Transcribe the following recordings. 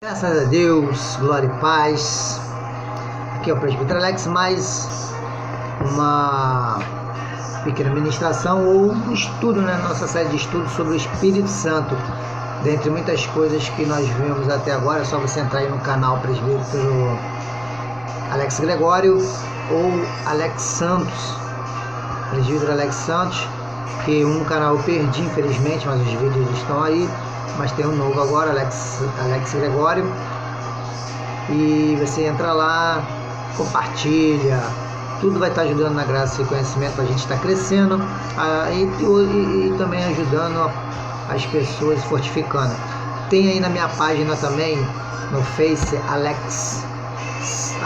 Graças a Deus, glória e paz. Aqui é o Presbítero Alex, mais uma pequena ministração ou um estudo, né? Nossa série de estudos sobre o Espírito Santo. Dentre muitas coisas que nós vimos até agora, é só você entrar aí no canal Presbítero Alex Gregório ou Alex Santos, Presbítero Alex Santos, que um canal eu perdi, infelizmente, mas os vídeos estão aí. Mas tem um novo agora, Alex Gregório, e você entra lá, compartilha, tudo vai estar ajudando na graça e conhecimento, a gente está crescendo e também ajudando as pessoas, fortificando. Tem aí na minha página também, no Face,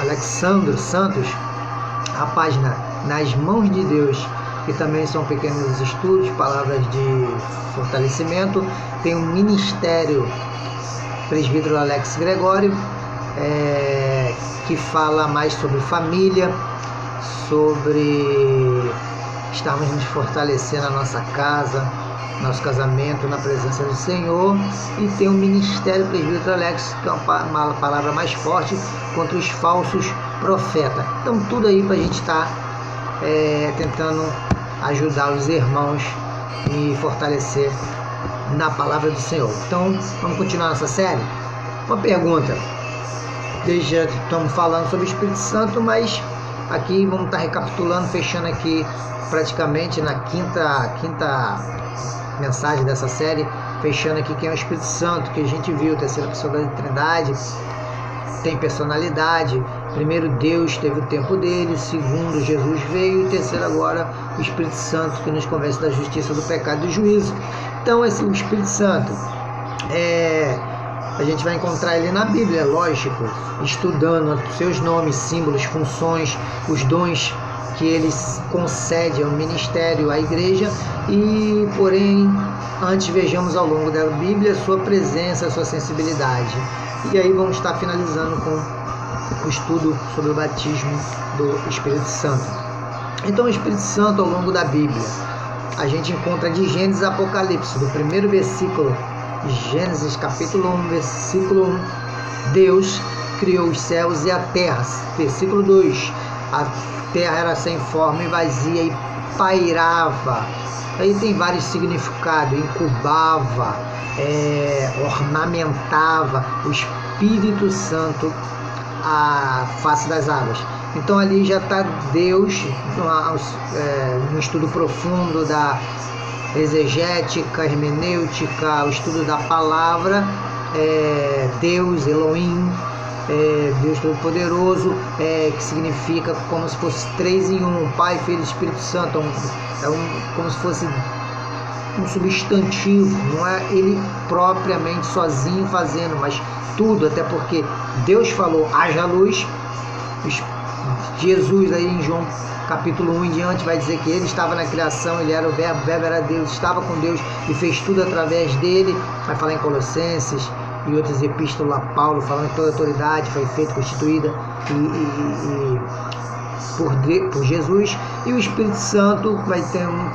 Alexandro Santos, a página Nas Mãos de Deus, que também são pequenos estudos, palavras de fortalecimento. Tem um ministério Presbítero Alex Gregório, que fala mais sobre família, sobre estarmos nos fortalecendo na nossa casa, nosso casamento, na presença do Senhor. E tem um ministério Presbítero Alex, que é uma palavra mais forte contra os falsos profetas. Então tudo aí para a gente estar tentando ajudar os irmãos e fortalecer na palavra do Senhor. Então, vamos continuar nossa série? Uma pergunta. Estamos falando sobre o Espírito Santo, mas aqui vamos estar recapitulando, fechando aqui praticamente na quinta mensagem dessa série, fechando aqui quem é o Espírito Santo, que a gente viu, terceira pessoa da Trindade, tem personalidade. Primeiro, Deus teve o tempo dele. Segundo, Jesus veio. E terceiro, agora, o Espírito Santo, que nos convence da justiça, do pecado e do juízo. Então, o Espírito Santo, a gente vai encontrar ele na Bíblia, lógico, estudando seus nomes, símbolos, funções, os dons que ele concede ao ministério, à igreja. E, porém, antes vejamos ao longo da Bíblia sua presença, sua sensibilidade. E aí vamos estar finalizando com o estudo sobre o batismo do Espírito Santo. Então, o Espírito Santo, ao longo da Bíblia, a gente encontra de Gênesis a Apocalipse, do primeiro versículo, Gênesis capítulo 1, versículo 1, Deus criou os céus e a terra. Versículo 2, a terra era sem forma e vazia e pairava. Aí tem vários significados: incubava, ornamentava o Espírito Santo a face das águas. Então ali já está Deus, no estudo profundo da exegética, hermenêutica, o estudo da palavra, Deus, Elohim, Deus Todo-Poderoso, que significa como se fosse 3 em 1, Pai, Filho e Espírito Santo. Como se fosse um substantivo, não é ele propriamente sozinho fazendo, mas tudo, até porque Deus falou, haja luz. Jesus aí em João capítulo 1 em diante vai dizer que ele estava na criação, ele era o verbo, o verbo era Deus, estava com Deus e fez tudo através dele. Vai falar em Colossenses e outras epístolas, Paulo falando que toda autoridade foi feita, constituída por Jesus. E o Espírito Santo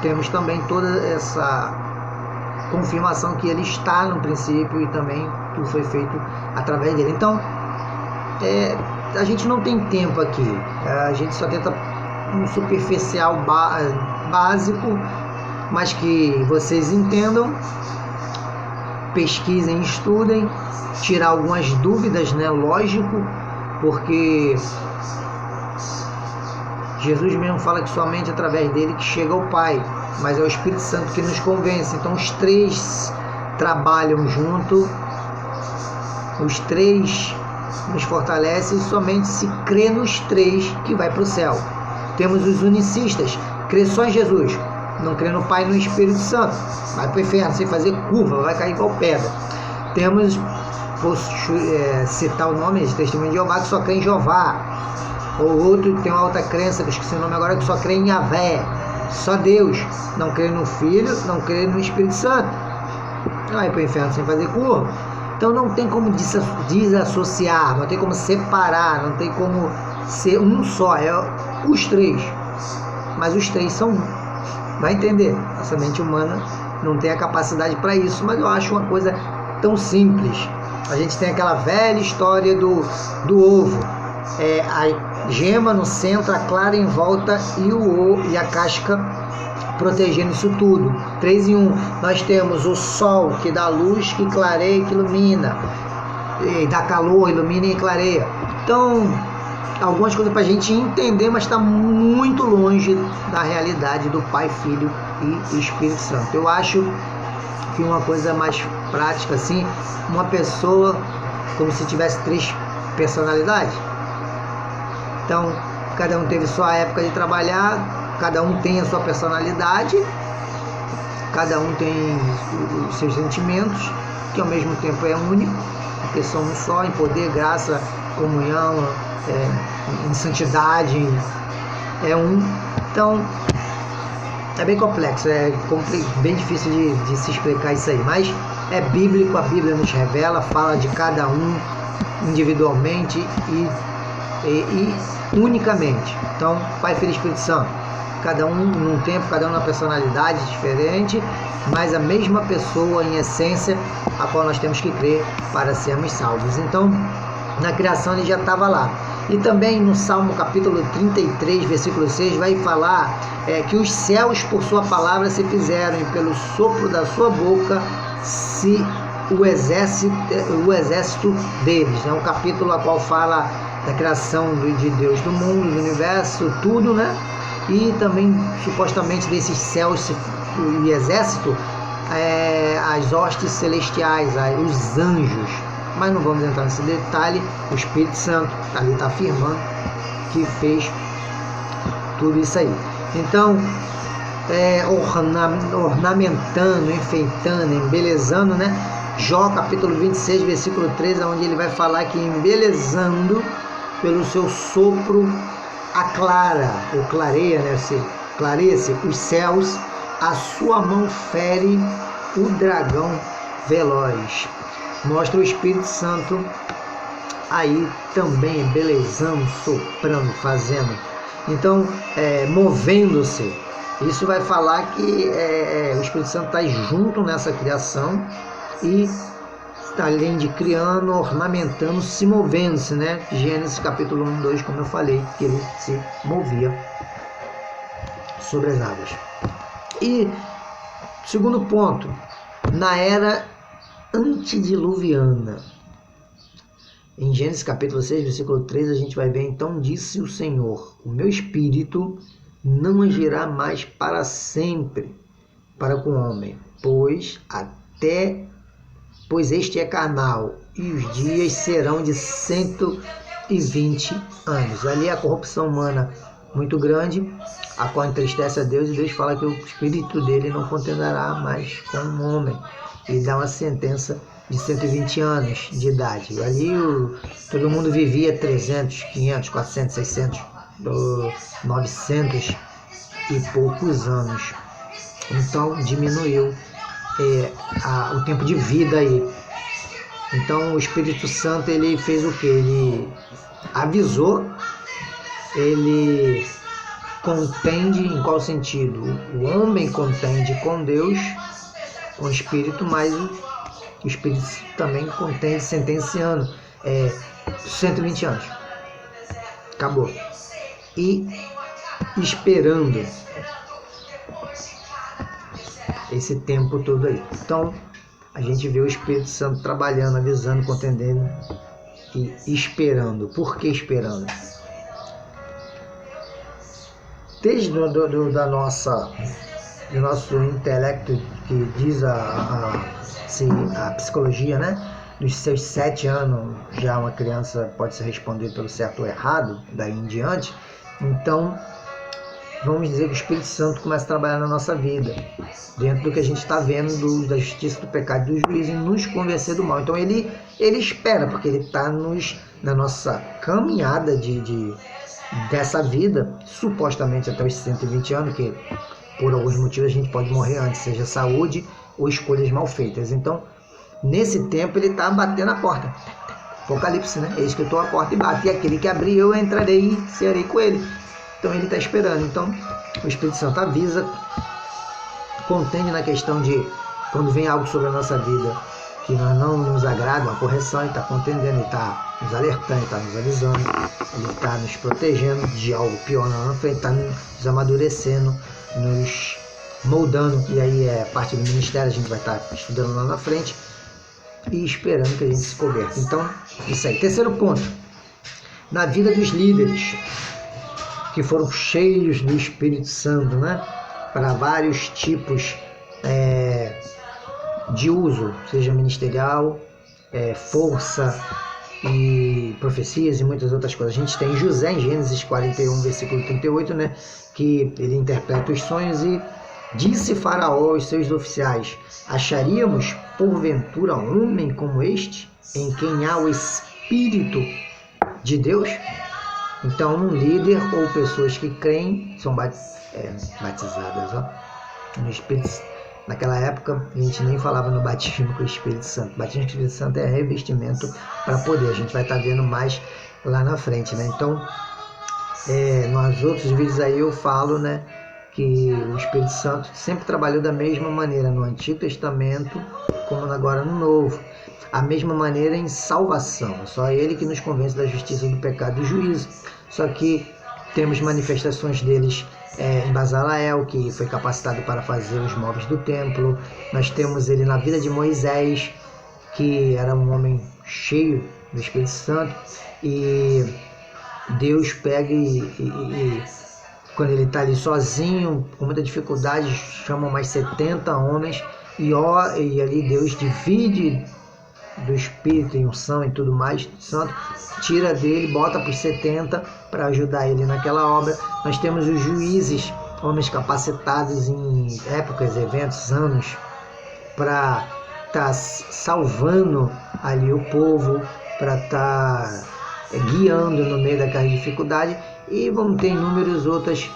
temos também toda essa confirmação que ele está no princípio e também tudo foi feito através dele. Então, a gente não tem tempo aqui, a gente só tenta um superficial básico, mas que vocês entendam, pesquisem, estudem, tirar algumas dúvidas, né? Lógico, porque Jesus mesmo fala que somente através dele que chega ao Pai, mas é o Espírito Santo que nos convence. Então os três trabalham junto, os três nos fortalecem, e somente se crê nos três que vai para o céu. Temos os unicistas, crê só em Jesus, não crê no Pai e no Espírito Santo, vai para o inferno sem fazer curva, vai cair igual pedra. Temos, vou citar o nome de Testemunho de Jeová, que só crê em Jeová. Ou outro tem uma outra crença, que eu esqueci o nome agora, que só crê em Yahvé, só Deus, não crê no Filho, não crê no Espírito Santo, vai para o inferno sem fazer curva. Então não tem como desassociar, não tem como separar, não tem como ser um só, é os três, mas os três são um, vai entender, essa mente humana não tem a capacidade para isso, mas eu acho uma coisa tão simples. a gente tem aquela velha história do ovo. A gema no centro, a clara em volta e a casca protegendo isso tudo. 3 em 1. Nós temos o sol, que dá luz, que clareia, que ilumina, e dá calor, ilumina e clareia. Então, algumas coisas para a gente entender, mas está muito longe da realidade do Pai, Filho e Espírito Santo. Eu acho que uma coisa mais prática assim, uma pessoa como se tivesse 3 personalidades. Então, cada um teve sua época de trabalhar, cada um tem a sua personalidade, cada um tem os seus sentimentos, que ao mesmo tempo é único, porque são um só, em poder, graça, comunhão, em santidade, é um. Então, é bem complexo, bem difícil de se explicar isso aí, mas é bíblico, a Bíblia nos revela, fala de cada um individualmente e unicamente. Então, Pai, Filho e Espírito Santo, cada um num tempo, cada um numa personalidade diferente, mas a mesma pessoa em essência, a qual nós temos que crer para sermos salvos. Então, na criação ele já estava lá. E também no Salmo capítulo 33, versículo 6, vai falar que os céus por sua palavra se fizeram, e pelo sopro da sua boca o exército deles. É um capítulo a qual fala da criação de Deus, do mundo, do universo, tudo, né? E também, supostamente, desses céus e exército, as hostes celestiais, os anjos. Mas não vamos entrar nesse detalhe. O Espírito Santo ali está afirmando que fez tudo isso aí. Então, ornamentando, enfeitando, embelezando, né? Jó capítulo 26, versículo 13, onde ele vai falar que embelezando pelo seu sopro aclara, ou clareia, né? Clareia-se os céus, a sua mão fere o dragão veloz. Mostra o Espírito Santo aí também embelezando, soprando, fazendo. Então, movendo-se. Isso vai falar que o Espírito Santo está junto nessa criação e está, além de criando, ornamentando, se movendo-se, né? Gênesis capítulo 1, 2, como eu falei, que ele se movia sobre as águas. E, segundo ponto, na era antediluviana, em Gênesis capítulo 6, versículo 3, a gente vai ver: então disse o Senhor, o meu espírito não agirá mais para sempre para com o homem, pois este é carnal, e os dias serão de 120 anos. Ali é a corrupção humana muito grande, a qual entristece a Deus, e Deus fala que o espírito dele não contenderá mais com o homem, e dá uma sentença de 120 anos de idade. Ali todo mundo vivia 300, 500, 400, 600, 900 e poucos anos. Então diminuiu o tempo de vida aí. Então o Espírito Santo, ele fez o que? Ele avisou, ele contende em qual sentido? O homem contende com Deus, com o Espírito, mas o Espírito também contende, sentenciando 120 anos. Acabou. E esperando esse tempo todo aí. Então, a gente vê o Espírito Santo trabalhando, avisando, contendendo e esperando. Por que esperando? Desde do nosso intelecto, que diz a psicologia, né? Dos seus 7 anos, já uma criança pode se responder pelo certo ou errado, daí em diante. Então, vamos dizer que o Espírito Santo começa a trabalhar na nossa vida, dentro do que a gente está vendo da justiça, do pecado e do juízo, e nos convencer do mal. Então ele espera, porque ele está na nossa caminhada dessa vida, supostamente até os 120 anos, que por alguns motivos a gente pode morrer antes, seja saúde ou escolhas mal feitas. Então, nesse tempo ele está batendo a porta. Apocalipse, né? Eis que eu estou à porta e bato, e aquele que abrir eu entrarei e serei com ele. Então ele está esperando. Então o Espírito Santo avisa, contende na questão de quando vem algo sobre a nossa vida, que não nos agrada, uma correção, ele está contendendo, ele está nos alertando, ele está nos avisando, ele está nos protegendo de algo pior na frente, está nos amadurecendo, nos moldando, e aí é parte do ministério, a gente vai estar estudando lá na frente e esperando que a gente se converta. Então, isso aí. Terceiro ponto, na vida dos líderes que foram cheios do Espírito Santo, né, para vários tipos de uso, seja ministerial, força e profecias e muitas outras coisas. A gente tem José em Gênesis 41, versículo 38, né, que ele interpreta os sonhos e disse Faraó aos seus oficiais: acharíamos porventura um homem como este, em quem há o Espírito de Deus? Então, um líder ou pessoas que creem são batizadas no Espírito Santo. Naquela época, a gente nem falava no batismo com o Espírito Santo. O batismo com o Espírito Santo é revestimento para poder. A gente vai estar vendo mais lá na frente, né? Então, nos outros vídeos aí eu falo, né, que o Espírito Santo sempre trabalhou da mesma maneira no Antigo Testamento como agora no Novo. A mesma maneira em salvação. Só ele que nos convence da justiça, do pecado e do juízo. Só que temos manifestações deles em Bezaleel, que foi capacitado para fazer os móveis do templo. Nós temos ele na vida de Moisés, que era um homem cheio do Espírito Santo, e Deus pega e quando ele está ali sozinho, com muita dificuldade, chama mais 70 homens, e ali Deus divide do Espírito em unção e tudo mais, santo, tira dele, bota para os 70 para ajudar ele naquela obra. Nós temos os juízes, homens capacitados em épocas, eventos, anos, para estar salvando ali o povo, para estar guiando no meio daquela dificuldade. E vamos ter inúmeras outras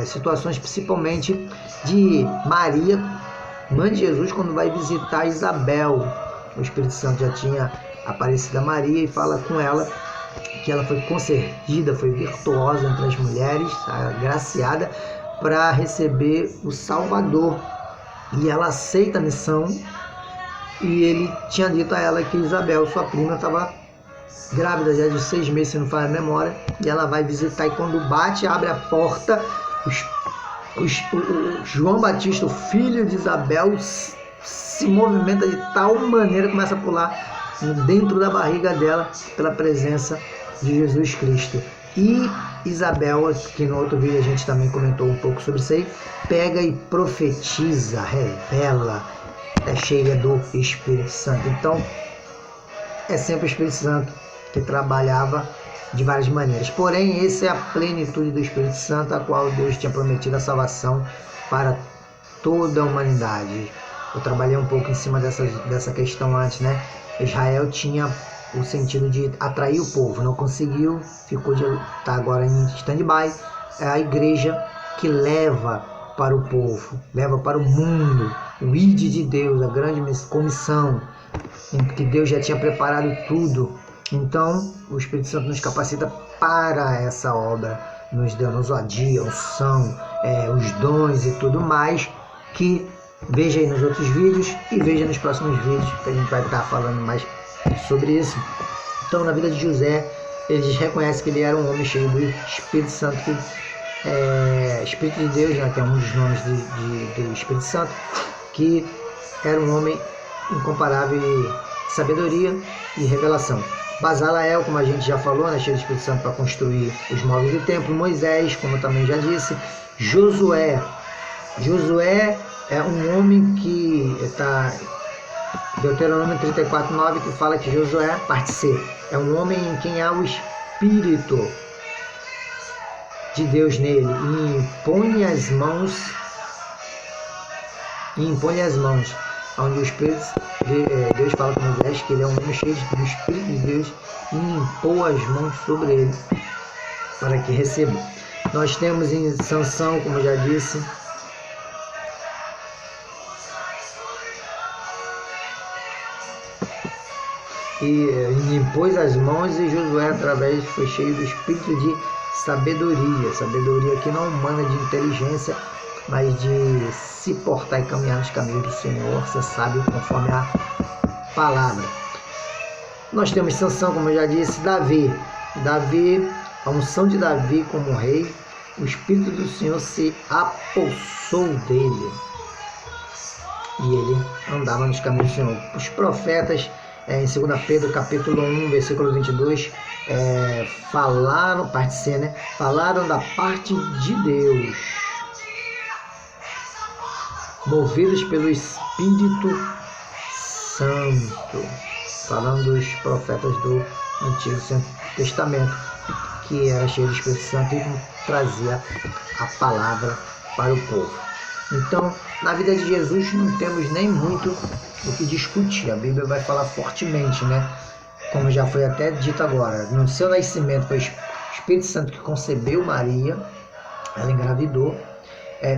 situações, principalmente de Maria, mãe de Jesus, quando vai visitar Isabel. O Espírito Santo já tinha aparecido a Maria e fala com ela que ela foi concedida, foi virtuosa entre as mulheres, agraciada para receber o Salvador. E ela aceita a missão, e ele tinha dito a ela que Isabel, sua prima, estava grávida já de 6 meses, se não faz a memória, e ela vai visitar, e quando bate, abre a porta, João Batista, o filho de Isabel, se movimenta de tal maneira, começa a pular dentro da barriga dela pela presença de Jesus Cristo. E Isabel, que no outro vídeo a gente também comentou um pouco sobre isso aí, pega e profetiza, revela, é cheia do Espírito Santo. Então, é sempre o Espírito Santo que trabalhava de várias maneiras. Porém, essa é a plenitude do Espírito Santo, a qual Deus tinha prometido a salvação para toda a humanidade. Eu trabalhei um pouco em cima dessa questão antes, né? Israel tinha o sentido de atrair o povo, não conseguiu, está agora em stand-by. É a igreja que leva para o povo, leva para o mundo o ID de Deus, a grande comissão, em que Deus já tinha preparado tudo. Então, o Espírito Santo nos capacita para essa obra, nos dando ousadia, unção, os dons e tudo mais, que veja aí nos outros vídeos e veja nos próximos vídeos, que a gente vai estar falando mais sobre isso. Então, na vida de José, eles reconhecem que ele era um homem cheio do Espírito Santo, que Espírito de Deus, né, que é um dos nomes do Espírito Santo, que era um homem incomparável em sabedoria e revelação. Bezaleel, como a gente já falou, né, cheio do Espírito Santo para construir os móveis do templo. Moisés, como eu também já disse. Josué é um homem que está Deuteronômio 34:9, que fala que Josué, parte C, é um homem em quem há o Espírito de Deus nele, e impõe as mãos, onde o Espírito Deus fala com Moisés que ele é um homem cheio do Espírito de Deus, e impôs as mãos sobre ele para que receba. Nós temos em Sansão, como eu já disse, e impôs as mãos, e Josué através foi cheio do espírito de sabedoria que não humana, de inteligência, mas de se portar e caminhar nos caminhos do Senhor, ser sábio conforme a palavra. Nós temos Sansão, como eu já disse, Davi, a unção de Davi como rei, o Espírito do Senhor se apossou dele e ele andava nos caminhos do Senhor. Os profetas, em 2 Pedro capítulo 1, versículo 22, falaram, parte C, né? Falaram da parte de Deus, movidos pelo Espírito Santo, falando dos profetas do Antigo Testamento, que era cheio do Espírito Santo e trazia a palavra para o povo. Então, na vida de Jesus não temos nem muito o que discutir. A Bíblia vai falar fortemente, né? Como já foi até dito agora, no seu nascimento foi o Espírito Santo que concebeu Maria, ela engravidou.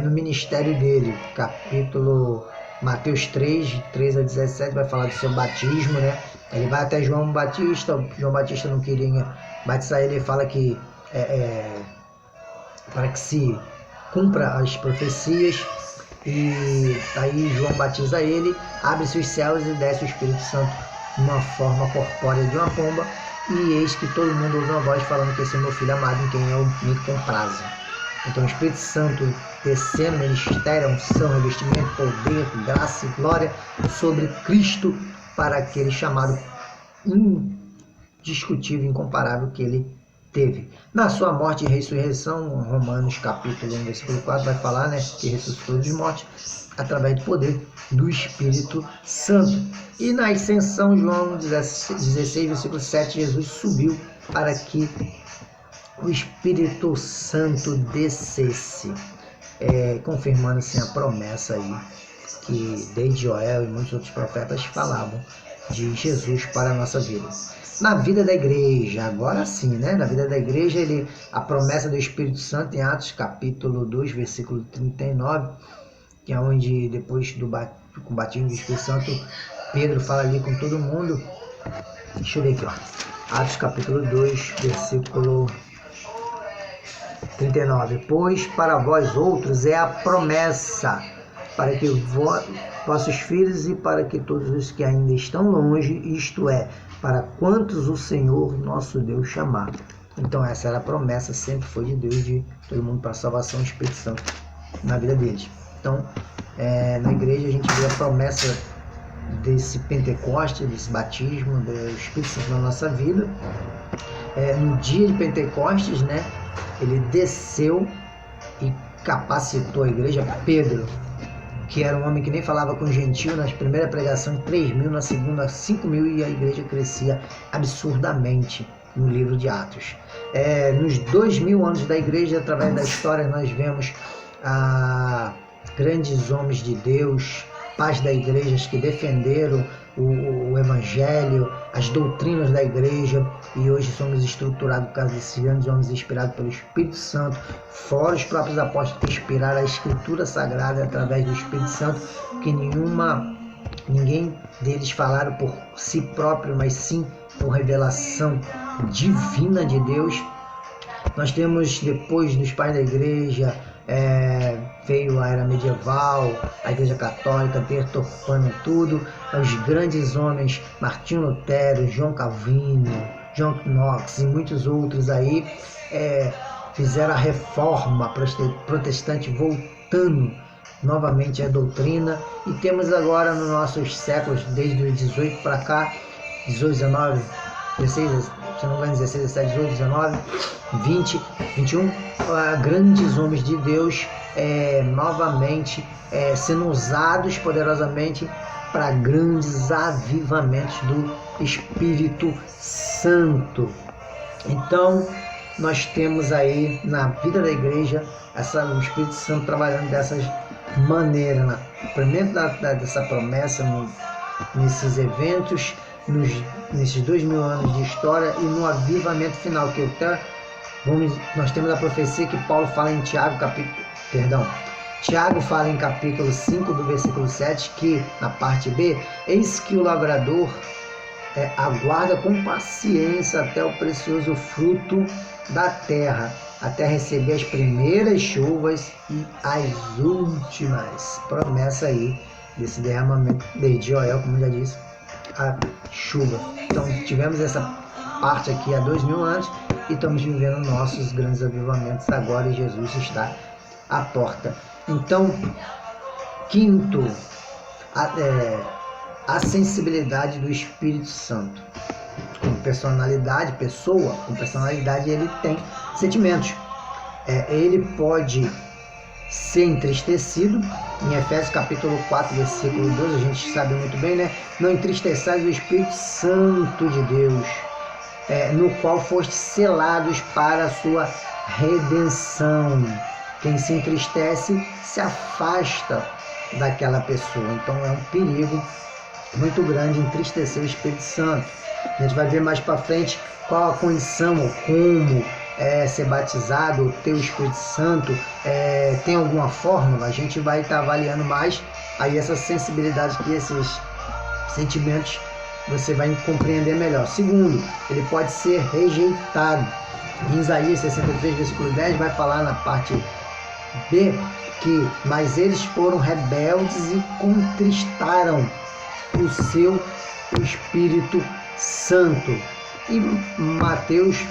No ministério dele, capítulo Mateus 3, 13 a 17, vai falar do seu batismo, né? Ele vai até João Batista não queria batizar ele, fala que para que se cumpra as profecias, e aí João batiza ele, abre-se os céus e desce o Espírito Santo numa forma corpórea de uma pomba, e eis que todo mundo ouve uma voz falando que esse é o meu filho amado em quem eu me comprazo. Então o Espírito Santo descendo, ministério, unção, revestimento, poder, graça e glória sobre Cristo para aquele chamado indiscutível, incomparável que ele teve. Na sua morte e ressurreição, Romanos capítulo 1, versículo 4 vai falar, né, que ressuscitou dos mortos através do poder do Espírito Santo. E na ascensão, João 16, versículo 7, Jesus subiu para que o Espírito Santo descesse, confirmando assim a promessa aí que desde Joel e muitos outros profetas falavam de Jesus para a nossa vida. Na vida da igreja, agora sim, né? Na vida da igreja, a promessa do Espírito Santo em Atos capítulo 2, versículo 39, que é onde depois do batismo do Espírito Santo, Pedro fala ali com todo mundo. Deixa eu ver aqui, ó. Atos capítulo 2, versículo 39. Pois para vós outros é a promessa, para que vossos filhos e para que todos os que ainda estão longe, isto é, para quantos o Senhor nosso Deus chamar. Então essa era a promessa, sempre foi de Deus, de todo mundo para a salvação, o Espírito Santo na vida deles. Então, na igreja a gente vê a promessa desse Pentecostes, desse batismo do Espírito Santo na nossa vida. No dia de Pentecostes, né, ele desceu e capacitou a igreja. Pedro, que era um homem que nem falava com gentil, na primeira pregação 3.000, na segunda 5.000, e a igreja crescia absurdamente no livro de Atos. Nos 2.000 anos da igreja, através da história, nós vemos grandes homens de Deus, pais da igreja que defenderam o evangelho, as doutrinas da igreja, e hoje somos estruturados por causa desses grandes homens inspirados pelo Espírito Santo, fora os próprios apóstolos que inspiraram a Escritura Sagrada através do Espírito Santo, que ninguém deles falaram por si próprio, mas sim por revelação divina de Deus. Nós temos, depois dos pais da igreja, veio a era medieval, a igreja católica deturpando tudo, os grandes homens, Martinho Lutero, João Calvino, John Knox e muitos outros aí, fizeram a reforma protestante, voltando novamente à doutrina, e temos agora nos nossos séculos, desde o 18 para cá, 18, 19, 16, se não me engano, 16, 17, 18, 19, 20, 21, grandes homens de Deus novamente sendo usados poderosamente para grandes avivamentos do Espírito Santo. Então, nós temos aí na vida da igreja o Espírito Santo trabalhando dessas maneiras, no cumprimento dessa promessa, nesses eventos, nesses 2.000 anos de história e no avivamento final, que nós temos a profecia que Paulo fala em Tiago fala em capítulo 5 do versículo 7, que na parte B, eis que o lavrador aguarda com paciência até o precioso fruto da terra, até receber as primeiras chuvas e as últimas. Promessa aí desse derramamento de Joel, como já disse, a chuva. Então tivemos essa parte aqui há 2000 anos e estamos vivendo nossos grandes avivamentos agora, e Jesus está à porta. Então, quinto, a sensibilidade do Espírito Santo. Com personalidade, pessoa com personalidade, ele tem sentimentos. Ele pode ser entristecido. Em Efésios capítulo 4, versículo 12, a gente sabe muito bem, né? Não entristeçais o Espírito Santo de Deus, no qual foste selados para a sua redenção. Quem se entristece se afasta daquela pessoa. Então é um perigo muito grande entristecer o Espírito Santo. A gente vai ver mais para frente qual a condição ou como ser batizado, ou ter o Espírito Santo. Tem alguma fórmula? A gente vai estar avaliando mais aí essa sensibilidade, que esses sentimentos você vai compreender melhor. Segundo, ele pode ser rejeitado. Em Isaías 63, versículo 10, vai falar na parte B que mas eles foram rebeldes e contristaram o seu Espírito Santo. E Mateus,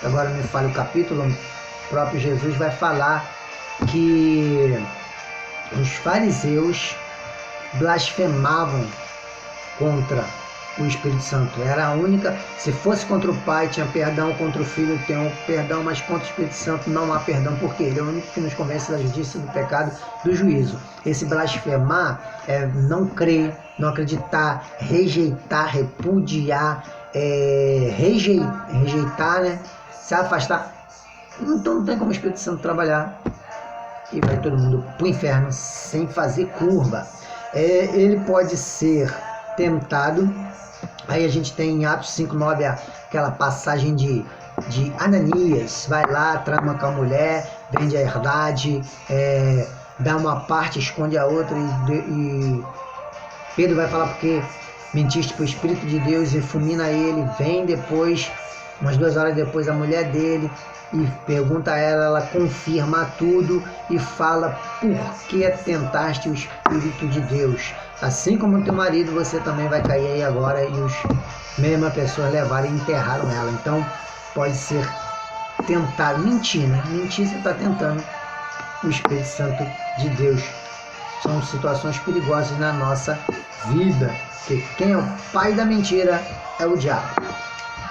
agora me fala o capítulo, o próprio Jesus vai falar que os fariseus blasfemavam contra o Espírito Santo. Era a única, se fosse contra o Pai tinha perdão, contra o Filho tem um perdão, mas contra o Espírito Santo não há perdão, porque ele é o único que nos convence da justiça, do pecado, do juízo. Esse blasfemar é não crer, não acreditar, rejeitar, repudiar, rejeitar, né? Se afastar. Então não tem como o Espírito Santo trabalhar, e vai todo mundo para o inferno sem fazer curva. Ele pode ser tentado. Aí a gente tem em Atos 5:9 aquela passagem de Ananias, vai lá, trama com a mulher, vende a herdade, dá uma parte, esconde a outra, e Pedro vai falar porque mentiste para o Espírito de Deus e fulmina ele. Vem depois, umas 2 horas depois, a mulher dele e pergunta a ela, ela confirma tudo e fala: por que tentaste o Espírito de Deus? Assim como teu marido, você também vai cair aí agora. E os mesmas pessoas levaram e enterraram ela. Então pode ser tentar mentir, né? Mentir, você está tentando o Espírito Santo de Deus. São situações perigosas na nossa vida, porque quem é o pai da mentira é o diabo.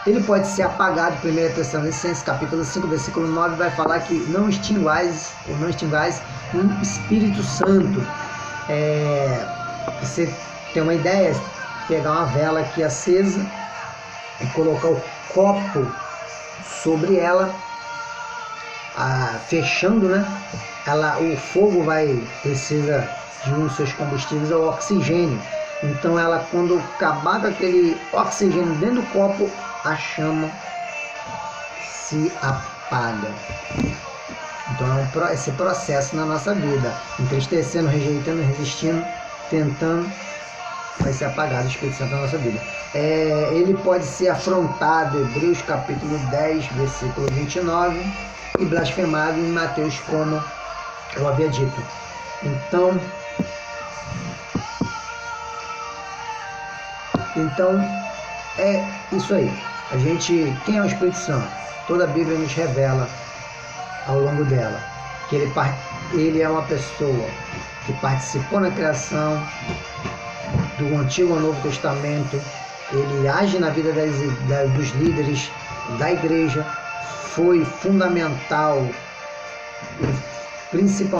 Ele pode ser apagado. 1 Tessalonicenses capítulo 5, versículo 9 vai falar que não extingais um Espírito Santo. Você tem uma ideia, pegar uma vela aqui acesa e colocar o copo sobre ela, fechando, né? O fogo precisa de um dos seus combustíveis, é o oxigênio. Então ela, quando acabar com aquele oxigênio dentro do copo, a chama se apaga. Então esse processo na nossa vida, entristecendo, rejeitando, resistindo, tentando, vai ser apagado o Espírito Santo na nossa vida. Ele pode ser afrontado, Hebreus capítulo 10, versículo 29, e blasfemado em Mateus, como eu havia dito. Então é isso aí. Quem é o Espírito Santo? Toda a Bíblia nos revela ao longo dela que ele é uma pessoa que participou na criação do Antigo ao Novo Testamento. Ele age na vida dos líderes da igreja, foi fundamental, principalmente